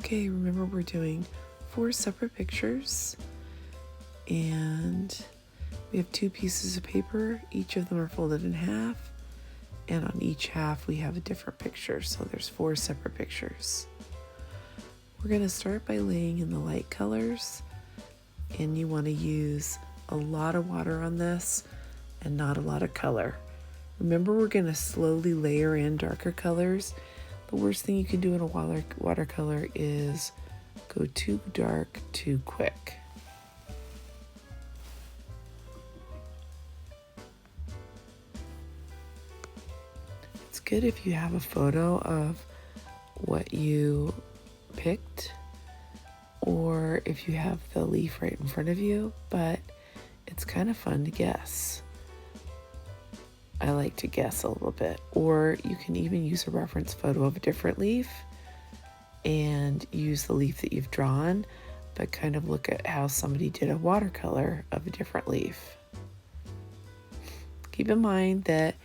Okay, remember we're doing 4 separate pictures, and we have 2 pieces of paper. Each of them are folded in half, and on each half we have a different picture, so there's 4 separate pictures. We're going to start by laying in the light colors, and you want to use a lot of water on this and not a lot of color. Remember, we're going to slowly layer in darker colors. The worst thing you can do in a watercolor is go too dark too quick. It's good if you have a photo of what you picked, or if you have the leaf right in front of you, but it's kind of fun to guess. I like to guess a little bit. Or you can even use a reference photo of a different leaf and use the leaf that you've drawn, but kind of look at how somebody did a watercolor of a different leaf. Keep in mind that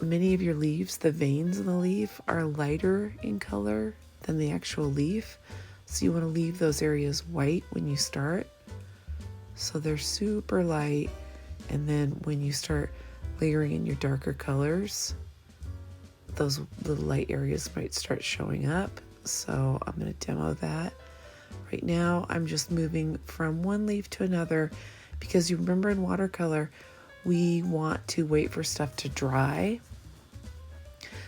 many of your leaves, the veins in the leaf, are lighter in color than the actual leaf. So you want to leave those areas white when you start. So they're super light, and then when you start layering in your darker colors, those little light areas might start showing up. So I'm going to demo that. Right now I'm just moving from one leaf to another, because you remember in watercolor we want to wait for stuff to dry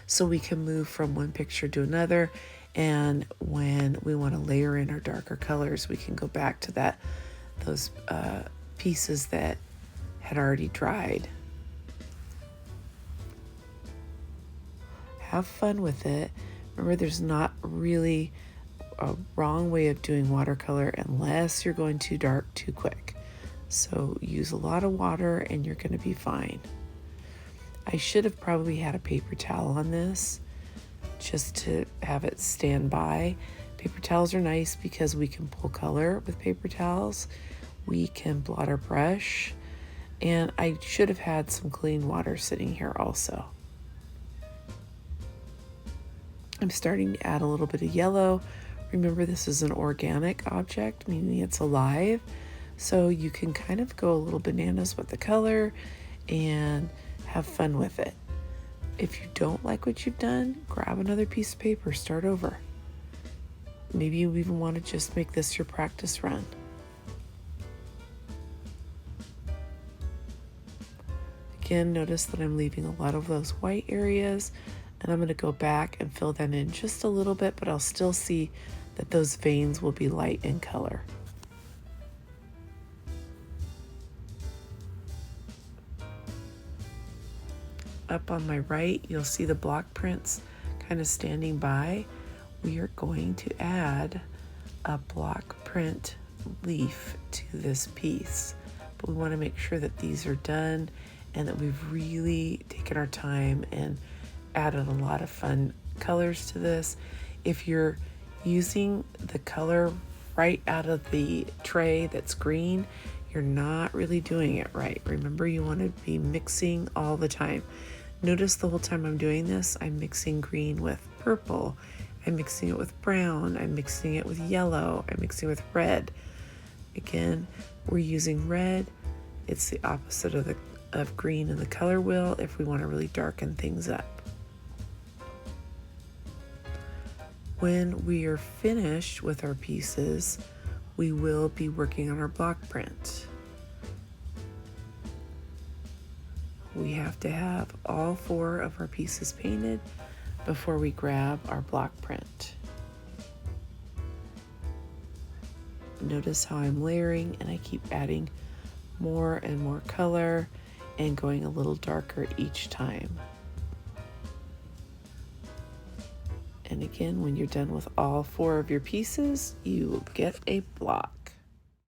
so we can move from one picture to another, and when we want to layer in our darker colors we can go back to those pieces that had already dried. Have fun with it. Remember, there's not really a wrong way of doing watercolor unless you're going too dark too quick. So use a lot of water and you're going to be fine. I should have probably had a paper towel on this just to have it stand by. Paper towels are nice because we can pull color with paper towels. We can blot our brush, and I should have had some clean water sitting here also. I'm starting to add a little bit of yellow. Remember, this is an organic object, meaning it's alive. So you can kind of go a little bananas with the color and have fun with it. If you don't like what you've done, grab another piece of paper, start over. Maybe you even want to just make this your practice run. Again, notice that I'm leaving a lot of those white areas, and I'm going to go back and fill that in just a little bit, but I'll still see that those veins will be light in color. Up on my right, you'll see the block prints kind of standing by. We are going to add a block print leaf to this piece, but we want to make sure that these are done and that we've really taken our time and added a lot of fun colors to this. If you're using the color right out of the tray that's green, you're not really doing it right. Remember, you want to be mixing all the time. Notice the whole time I'm doing this, I'm mixing green with purple, I'm mixing it with brown, I'm mixing it with yellow, I'm mixing it with red. Again, we're using red. It's the opposite of green in the color wheel if we want to really darken things up. When we are finished with our pieces, we will be working on our block print. We have to have all 4 of our pieces painted before we grab our block print. Notice how I'm layering and I keep adding more and more color and going a little darker each time. And again, when you're done with all 4 of your pieces, you will get a block.